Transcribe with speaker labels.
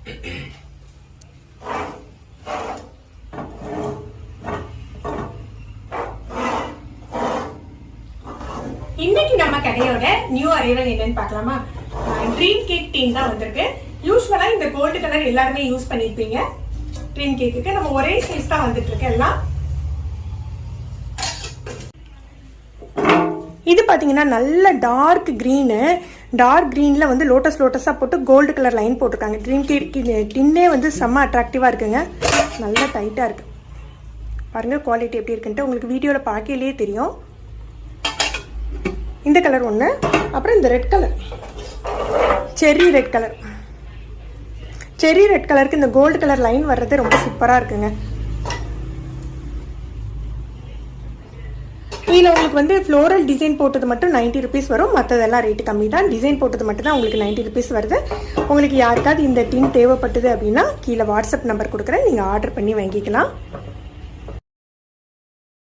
Speaker 1: இன்னைக்கு நம்ம கடையோட நியூ அரைவல் என்னன்னு பார்க்கலாமா? ட்ரீம் கேக் டீன் தான் வந்திருக்கு. யூஸ்வலா இந்த கோல்டு கலர் எல்லாருமே யூஸ் பண்ணிருப்பீங்க. ட்ரீம் கேக்குக்கு நம்ம ஒரே சைஸ் தான் வந்துட்டு இருக்கு எல்லாம். இது பாத்தீங்கன்னா நல்ல டார்க் கிரீனு. டார்க் கிரீன்ல வந்து லோட்டஸ் லோட்டஸா போட்டு கோல்டு கலர் லைன் போட்டிருக்காங்க. ட்ரீம் கேக் டின்னே வந்து செம்ம அட்ராக்டிவா இருக்குங்க. நல்லா டைட்டா இருக்கு பாருங்க. குவாலிட்டி எப்படி இருக்குன்ட்டு உங்களுக்கு வீடியோல பார்க்கலையே தெரியும். இந்த கலர் ஒன்று, அப்புறம் இந்த red colour, cherry red colour. Cherry red கலருக்கு இந்த கோல்டு கலர் லைன் வர்றது ரொம்ப சூப்பராக இருக்குங்க. இதில் உங்களுக்கு வந்து ஃப்ளோரல் டிசைன் போட்டது மட்டும் 90 ருபீஸ் வரும். மற்றதெல்லாம் ரேட்டு கம்மி தான். டிசைன் போட்டது மட்டும் தான் உங்களுக்கு 90 ருபீஸ் வருது. உங்களுக்கு யாருக்காவது இந்த டின் தேவைப்பட்டது அப்படின்னா கீழே வாட்ஸ்அப் நம்பர் கொடுக்குறேன், நீங்கள் ஆர்டர் பண்ணி வாங்கிக்கலாம்.